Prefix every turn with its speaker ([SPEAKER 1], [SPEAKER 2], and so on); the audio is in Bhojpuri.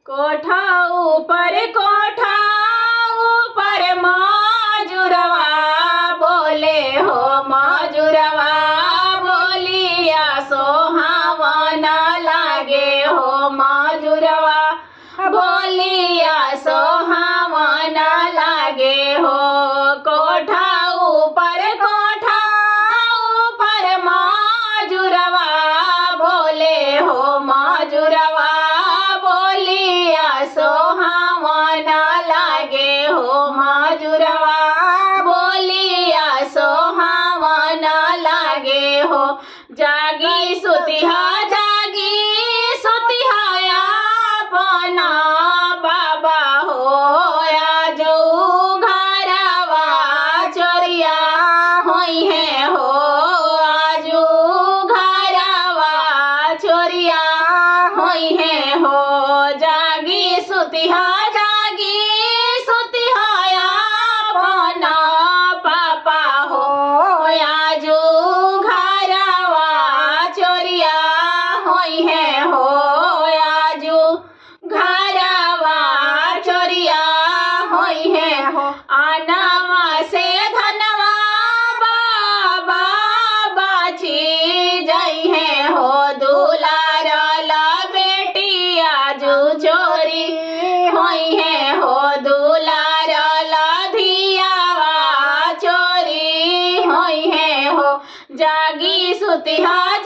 [SPEAKER 1] कोठा ऊपर मजूरवा बोले हो मजूरवा बोलिया सोहावना लागे हो मजूरवा बोलिया सोहावना लागे हो। कोठा ऊपर मजूरवा बोले हो मजूरवा बोलिया सोहावना लागे हो मजूरवा बोलिया सोहावना लागे हो। जागी सुतिहा अपना बाबा हो आजू घरवा चोरिया होई है हो आजू घरवा चोरिया होई है हो। जागी सुतिहा अपना पापा हो आजू घरवा चोरिया होई है हो आजू घरवा चोरिया होई है हो। आनावा से धनवा बाबा बाची जई है हो दुलारल बेटी आजू चोरी होई है हो दुलारल धियावा चोरी होई है हो। जागी सुतिहा